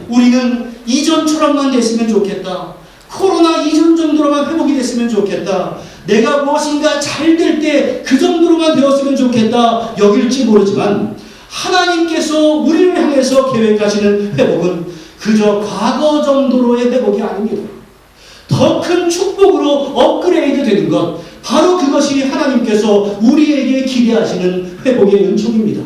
우리는 이전처럼만 됐으면 좋겠다. 코로나 이전 정도로만 회복이 됐으면 좋겠다. 내가 무엇인가 잘 될 때 그 정도로만 되었으면 좋겠다 여길지 모르지만 하나님께서 우리를 향해서 계획하시는 회복은 그저 과거 정도로의 회복이 아닙니다. 더 큰 축복으로 업그레이드 되는 것, 바로 그것이 하나님께서 우리에게 기대하시는 회복의 은총입니다.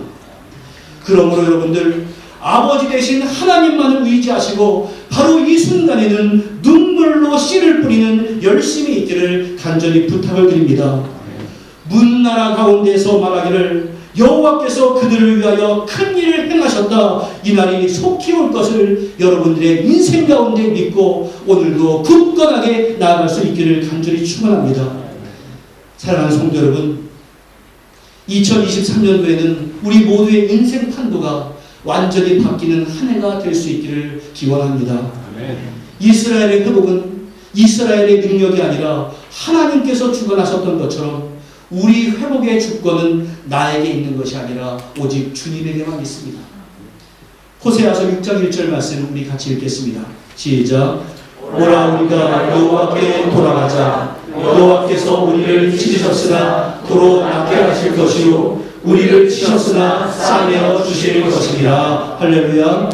그러므로 여러분들, 아버지 되신 하나님만을 의지하시고 바로 이 순간에는 눈물로 씨를 뿌리는 열심이 있기를 간절히 부탁을 드립니다. 문나라 가운데서 말하기를 여호와께서 그들을 위하여 큰 일을 행하셨다, 이 날이 속히 올 것을 여러분들의 인생 가운데 믿고 오늘도 굳건하게 나아갈 수 있기를 간절히 축원합니다. 사랑하는 성도 여러분, 2023년도에는 우리 모두의 인생 판도가 완전히 바뀌는 한 해가 될 수 있기를 기원합니다. 아멘. 이스라엘의 회복은 이스라엘의 능력이 아니라 하나님께서 주관하셨던 것처럼 우리 회복의 주권은 나에게 있는 것이 아니라 오직 주님에게만 있습니다. 호세아서 6장 1절 말씀 우리 같이 읽겠습니다. 시작. 오라 우리가 여호와께 돌아가자. 여호와께서 우리를 찢으셨으나 도로 낫게 하실 것이요 우리를 치셨으나 싸매어 주실 것이니라. 할렐루야.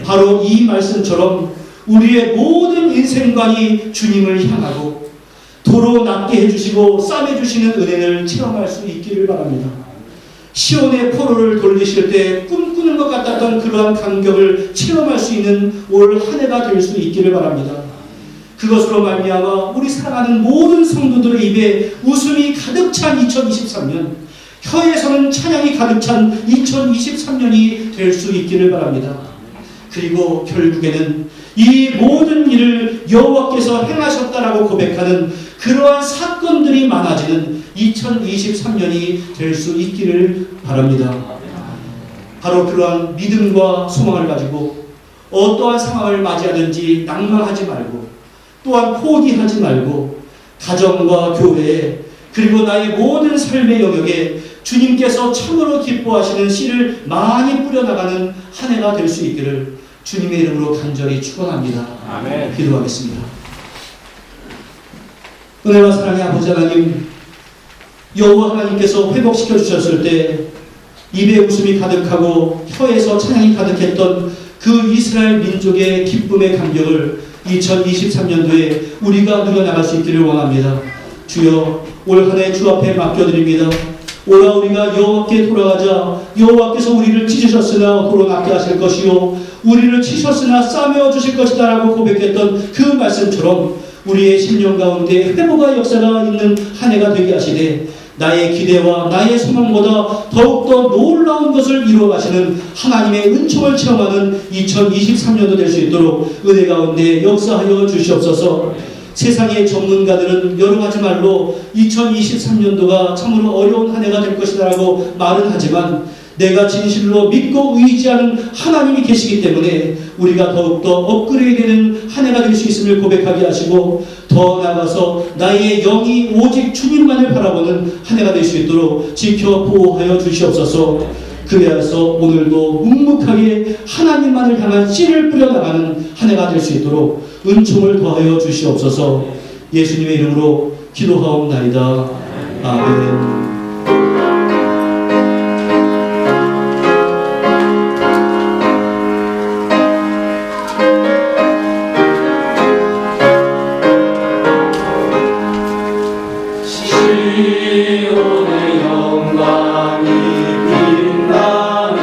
바로 이 말씀처럼 우리의 모든 인생관이 주님을 향하고 도로 낫게 해주시고 싸매주시는 은혜를 체험할 수 있기를 바랍니다. 시온의 포로를 돌리실 때 꿈꾸는 것 같았던 그러한 감격을 체험할 수 있는 올 한 해가 될 수 있기를 바랍니다. 그것으로 말미암아 우리 사랑하는 모든 성도들의 입에 웃음이 가득 찬 2023년, 혀에서는 찬양이 가득 찬 2023년이 될 수 있기를 바랍니다. 그리고 결국에는 이 모든 일을 여호와께서 행하셨다라고 고백하는 그러한 사건들이 많아지는 2023년이 될 수 있기를 바랍니다. 바로 그러한 믿음과 소망을 가지고 어떠한 상황을 맞이하든지 낭망하지 말고, 또한 포기하지 말고, 가정과 교회 그리고 나의 모든 삶의 영역에 주님께서 참으로 기뻐하시는 씨를 많이 뿌려나가는 한 해가 될 수 있기를 주님의 이름으로 간절히 축원합니다. 아멘. 기도하겠습니다. 은혜와 사랑의 아버지 하나님, 여호와 하나님께서 회복시켜 주셨을 때 입에 웃음이 가득하고 혀에서 찬양이 가득했던 그 이스라엘 민족의 기쁨의 감격을 2023년도에 우리가 누려나갈 수 있기를 원합니다. 주여, 올 한 해 주 앞에 맡겨드립니다. 오라 우리가 여호와께 돌아가자. 여호와께서 우리를 찢으셨으나 도로 낫게 하실 것이요 우리를 치셨으나 싸매어 주실 것이다 라고 고백했던 그 말씀처럼 우리의 심령 가운데 회복의 역사가 있는 한 해가 되게 하시되 나의 기대와 나의 소망보다 더욱더 놀라운 것을 이루어가시는 하나님의 은총을 체험하는 2023년도 될 수 있도록 은혜 가운데 역사하여 주시옵소서. 세상의 전문가들은 여러 가지 말로 2023년도가 참으로 어려운 한 해가 될 것이라고 말은 하지만 내가 진실로 믿고 의지하는 하나님이 계시기 때문에 우리가 더욱더 업그레이드되는 한 해가 될 수 있음을 고백하게 하시고, 더 나아가서 나의 영이 오직 주님만을 바라보는 한 해가 될 수 있도록 지켜 보호하여 주시옵소서. 그래서 오늘도 묵묵하게 하나님만을 향한 씨를 뿌려나가는 한 해가 될 수 있도록 은총을 더하여 주시옵소서. 예수님의 이름으로 기도하옵나이다. 아멘. 시온의 영광이 빛나는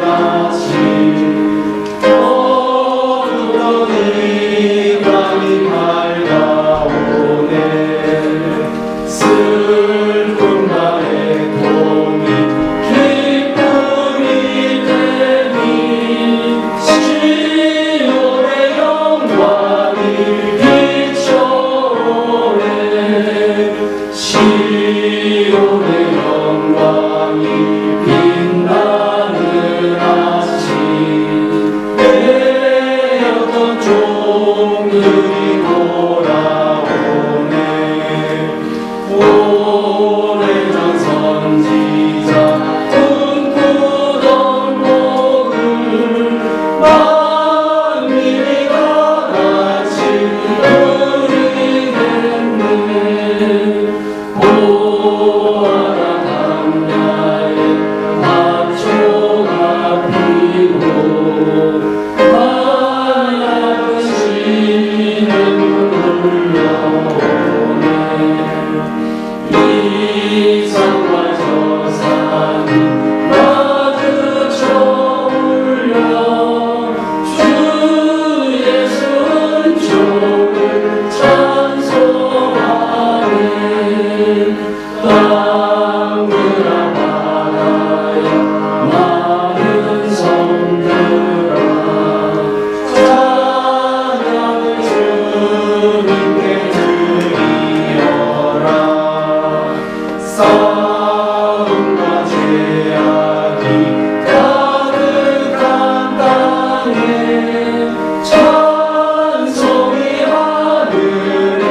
아침, 어두운 이 밤이 밝아오네. 슬픔 나의 통이 기쁨이 되니 시온의 영광이 비춰오네. 시온의 영광이 빛나는 아침, 빼었던 종들이 돌아오네. 오래전 선지자 꿈꾸던 복을 만민이 다같이 누리겠네. 보아라 광야에 밭초가 피고 하얀 시냇물 흘러오네. 이 산과 저 산이 마주쳐 울려 주 예수 은총을 찬송하네. 땅들아 바다야 많은 섬들아 찬양을 주님께 드리어라. 싸움과 죄악이 가득한 땅에 찬송이 하늘에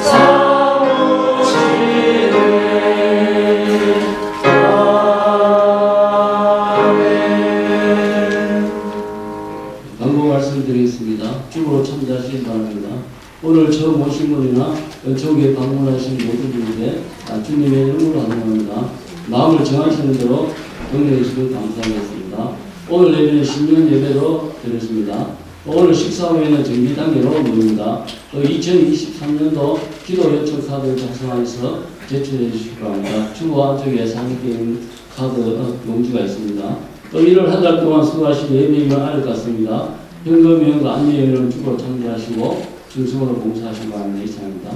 사무치네. 아멘. 광고 말씀드리겠습니다. 주로 참여하시기 바랍니다. 오늘 처음 오신 분이나 이쪽에 방문하신 모든 분에게 주님의 이름으로 환영합니다. 마음을 정하시는 대로 경례해 주시면 감사하겠습니다. 오늘 예배는 신년 예배로 드렸습니다. 오늘 식사 후에는 정비 단계로 모입니다. 또 2023년도 기도 요청 카드를 작성하여서 제출해 주시기 바랍니다. 주보 안쪽에 상게임 카드 용지가 있습니다. 또 1월 한 달 동안 수고하신 예배임을 알 것 같습니다. 현금여행과 안내여행을 주로 참조하시고 중심으로 봉사하시기 바랍니다. 이상입니다.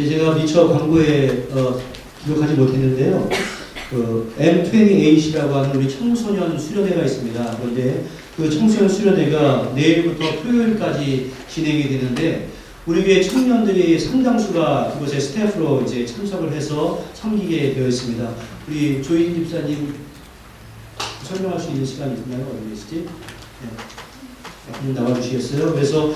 제가 미처 광고에 기록하지 못했는데요. M28이라고 하는 우리 청소년 수련회가 있습니다. 그런데 그 청소년 수련회가 내일부터 토요일까지 진행이 되는데 우리 교회 청년들이 상당수가 그곳에 스태프로 이제 참석을 해서 섬기게 되어 있습니다. 우리 조인 집사님 설명할 수 있는 시간이 있나요? 어디 계시지? 네. 나와주시겠어요? 그래서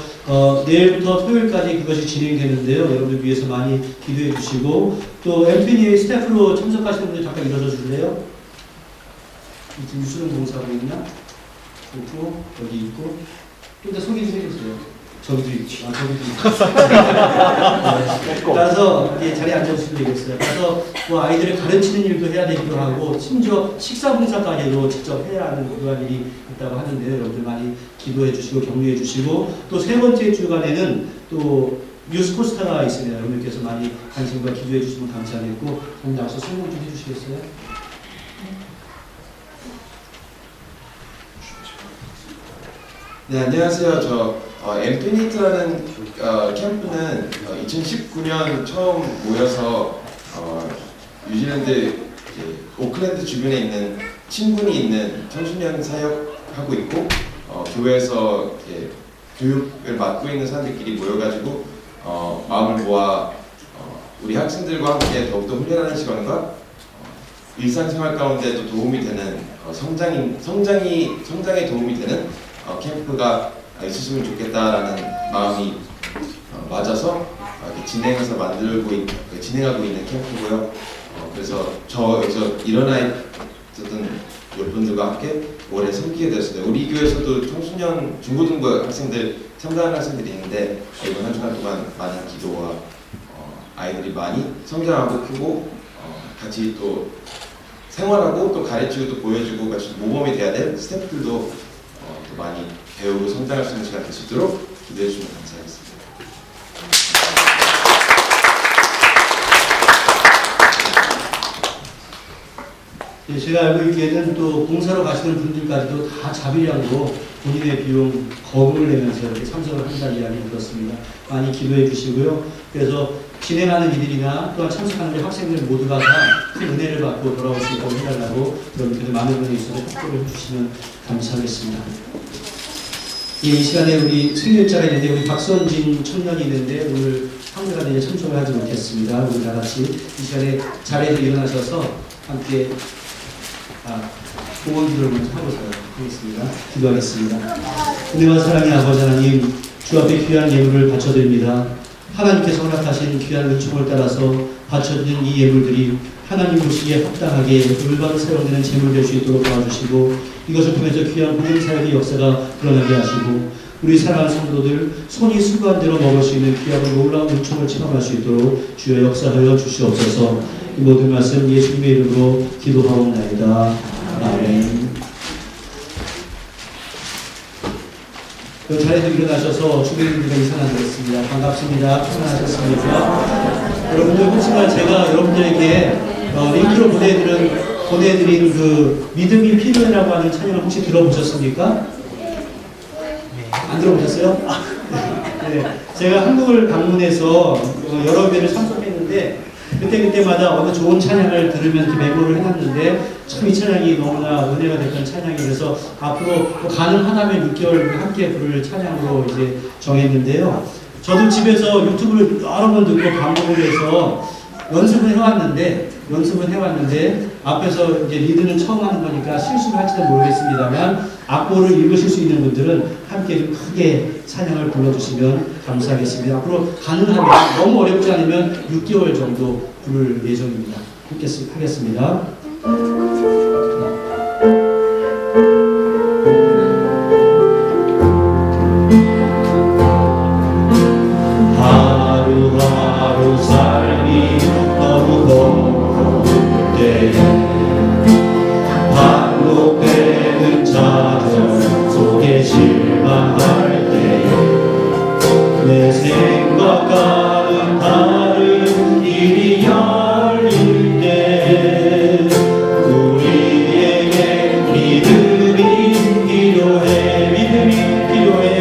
내일부터 토요일까지 그것이 진행되는데요. 여러분들 위해서 많이 기도해 주시고 또 엠피니 스태프로 참석하시는 분들 잠깐 일어서 주실래요? 지금 수련 봉사하고 있나? 있고 여기 있고 좀 더 소개 좀 해주세요. 저기도 있고 저기도 있고 가서 자리에 앉아주시면 되겠어요. 가서 뭐 아이들을 가르치는 일도 해야 되기도 하고 심지어 식사 봉사까지도 직접 해야 하는 그러한 일이 있다고 하는데요. 여러분들 많이 기도해 주시고 격려해 주시고 또 세 번째 주간에는 또 뉴스코스타가 있습니다. 여러분들께서 많이 관심과 기도해 주시면 감사하겠고 그럼 나와서 설명 좀 해주시겠어요? 네, 안녕하세요. 저 엠피니트라는 캠프는 2019년 처음 모여서 뉴질랜드 오클랜드 주변에 있는 친분이 있는 청소년 사역하고 있고 교회에서 교육을 맡고 있는 사람들끼리 모여가지고 마음을 모아 우리 학생들과 함께 더욱더 훈련하는 시간과 일상생활 가운데도 도움이 되는 성장에 도움이 되는 캠프가 있으시면 좋겠다라는 마음이 맞아서 이렇게 진행하고 있는 캠프고요. 그래서 여기서 일어나 있었던 여러분들과 함께 올해 섬기게 되었습니다. 우리 교회에서도 청소년 중고등부 학생들 참가하는 학생들이 있는데 이번 한 주간 동안 많은 기도와 아이들이 많이 성장하고 크고 같이 또 생활하고 또 가르치고 또 보여주고 같이 모범이 돼야 될 스태프들도 또 많이 배우고 성장할 수 있는 시간 될 수 있도록 기대해 주시면 감사하겠습니다. 네, 제가 알고 있기에는 또 봉사로 가시는 분들까지도 다 자비량으로 본인의 비용 거금을 내면서 이렇게 참석을 한다는 이야기 들었습니다. 많이 기도해 주시고요. 그래서 진행하는 이들이나 또한 참석하는 학생들 모두가 다 큰 은혜를 받고 돌아올 수 있도록 해달라고 여러분께서 많은 분이 있어서 협조를 해주시면 감사하겠습니다. 예, 이 시간에 우리 생일자가 있는데 우리 박선진 청년이 있는데 오늘 한국에 참석을 하지 못했습니다. 우리 다 같이 이 시간에 자리에서 일어나셔서 함께 공헌 기도를 먼저 하고서 하겠습니다. 기도하겠습니다. 은혜와 사랑의 아버지 하나님, 주 앞에 귀한 예물을 바쳐드립니다. 하나님께서 허락하신 귀한 은총을 따라서 바쳐드린 이 예물들이 하나님 보시기에 합당하게 올바로 사용되는 제물 될 수 있도록 도와주시고 이것을 통해서 귀한 복음 사역의 역사가 일어나게 하시고 우리 사랑하는 성도들 손이 수고한 대로 먹을 수 있는 귀하고 놀라운 은총을 체험할 수 있도록 주여 역사하여 주시옵소서. 이 모든 말씀 예수님의 이름으로 기도하옵나이다. 아멘. 자리에서 일어나셔서 주변인들과 인사 나누겠습니다. 반갑습니다. 편안하셨습니까? 여러분들 혹시나 제가 여러분들에게 링크로 보내드린 그 믿음이 필요해라고 하는 찬양을 혹시 들어보셨습니까? 안 들어보셨어요? 네. 제가 한국을 방문해서 여러 배를 참석했는데 그때마다 어느 좋은 찬양을 들으면 이렇게 메모를 해놨는데 참 이 찬양이 너무나 은혜가 됐던 찬양이라서 앞으로 가능하다면 6개월 함께 부를 찬양으로 이제 정했는데요. 저도 집에서 유튜브를 여러 번 듣고 반복을 해서 연습을 해왔는데 앞에서 이제 리드는 처음 하는 거니까 실수를 할지도 모르겠습니다만 악보를 읽으실 수 있는 분들은 함께 좀 크게 찬양을 불러주시면 감사하겠습니다. 앞으로 가능하면 너무 어렵지 않으면 6개월 정도 부를 예정입니다. 하겠습니다. 하루하루 삶이 너무 고운데 반복되는 좌절 속에 실망할 때 내 생각과는 다른 일이 열릴 때 우리에게 믿음이 필요해. 믿음이 필요해.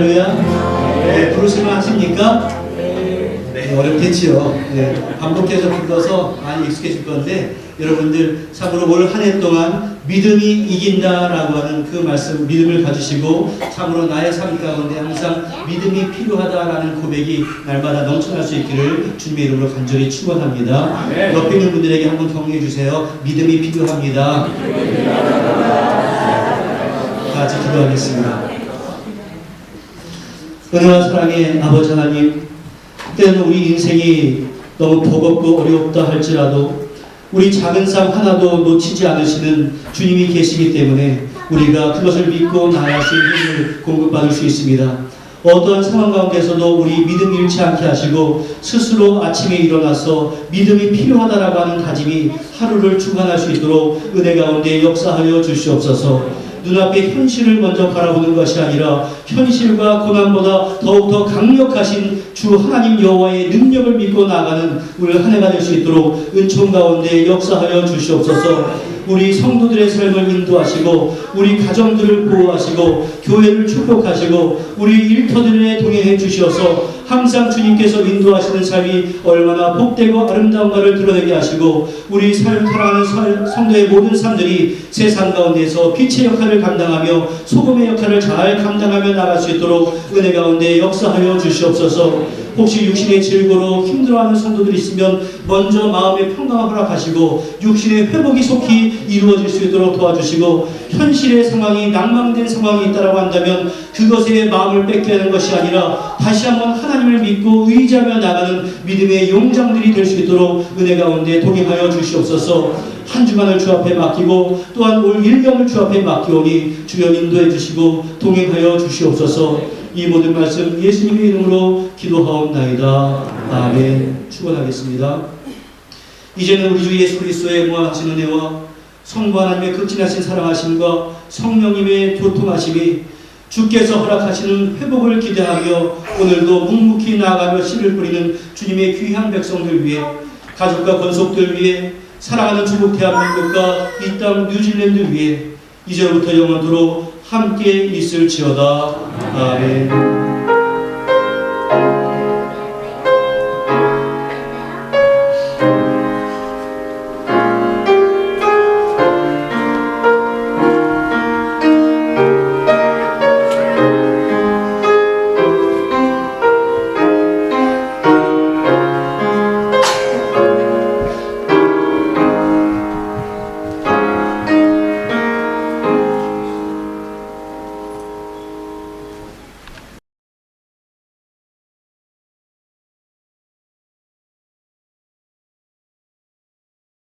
할렐루야. 네, 부르시면 하십니까? 네, 어렵겠지요. 네, 반복해서 불러서 많이 익숙해질 건데 여러분들 참으로 올 한 해 동안 믿음이 이긴다라고 하는 그 말씀, 믿음을 가지시고 참으로 나의 삶 가운데 항상 믿음이 필요하다라는 고백이 날마다 넘쳐날 수 있기를 주님의 이름으로 간절히 축원합니다. 옆에 있는 분들에게 한번 격려해 주세요. 믿음이 필요합니다. 다 같이 기도하겠습니다. 은혜와 사랑의 아버지 하나님, 때는 우리 인생이 너무 버겁고 어렵다 할지라도 우리 작은 삶 하나도 놓치지 않으시는 주님이 계시기 때문에 우리가 그것을 믿고 나아갈 수 있는 힘을 공급받을 수 있습니다. 어떠한 상황 가운데서도 우리 믿음 잃지 않게 하시고 스스로 아침에 일어나서 믿음이 필요하다라고 하는 다짐이 하루를 주관할 수 있도록 은혜 가운데 역사하여 주시옵소서. 눈앞의 현실을 먼저 바라보는 것이 아니라 현실과 고난보다 더욱더 강력하신 주 하나님 여호와의 능력을 믿고 나아가는 우리 한 해가 될 수 있도록 은총 가운데 역사하여 주시옵소서. 우리 성도들의 삶을 인도하시고 우리 가정들을 보호하시고 교회를 축복하시고 우리 일터들에 동행해 주시어서 항상 주님께서 인도하시는 삶이 얼마나 복되고 아름다운가를 드러내게 하시고 우리 사랑하는 성도의 모든 삶들이 세상 가운데서 빛의 역할을 감당하며 소금의 역할을 잘 감당하며 나갈 수 있도록 은혜 가운데 역사하여 주시옵소서. 혹시 육신의 질고로 힘들어하는 성도들이 있으면 먼저 마음의 평강을 허락하시고 육신의 회복이 속히 이루어질 수 있도록 도와주시고 현실의 상황이 낭망된 상황이 있다고 한다면 그것에 마음을 뺏게 하는 것이 아니라 다시 한번 하나님을 믿고 의지하며 나가는 믿음의 용장들이 될 수 있도록 은혜 가운데 동행하여 주시옵소서. 한 주간을 주 앞에 맡기고 또한 올 1년을 주 앞에 맡기오니 주여 인도해 주시고 동행하여 주시옵소서. 이 모든 말씀 예수님의 이름으로 기도하옵나이다. 아멘. 축원하겠습니다. 이제는 우리 주 예수 그리스도의 무한하신 은혜와 성부 하나님의 극진하신 사랑하심과 성령님의 교통하심이 주께서 허락하시는 회복을 기대하며 오늘도 묵묵히 나아가며 씨를 뿌리는 주님의 귀한 백성들 위해 가족과 권속들 위해 사랑하는 중국 대한민국과 이 땅 뉴질랜드 위해 이제부터 영원토록 함께 있을지어다. 아멘.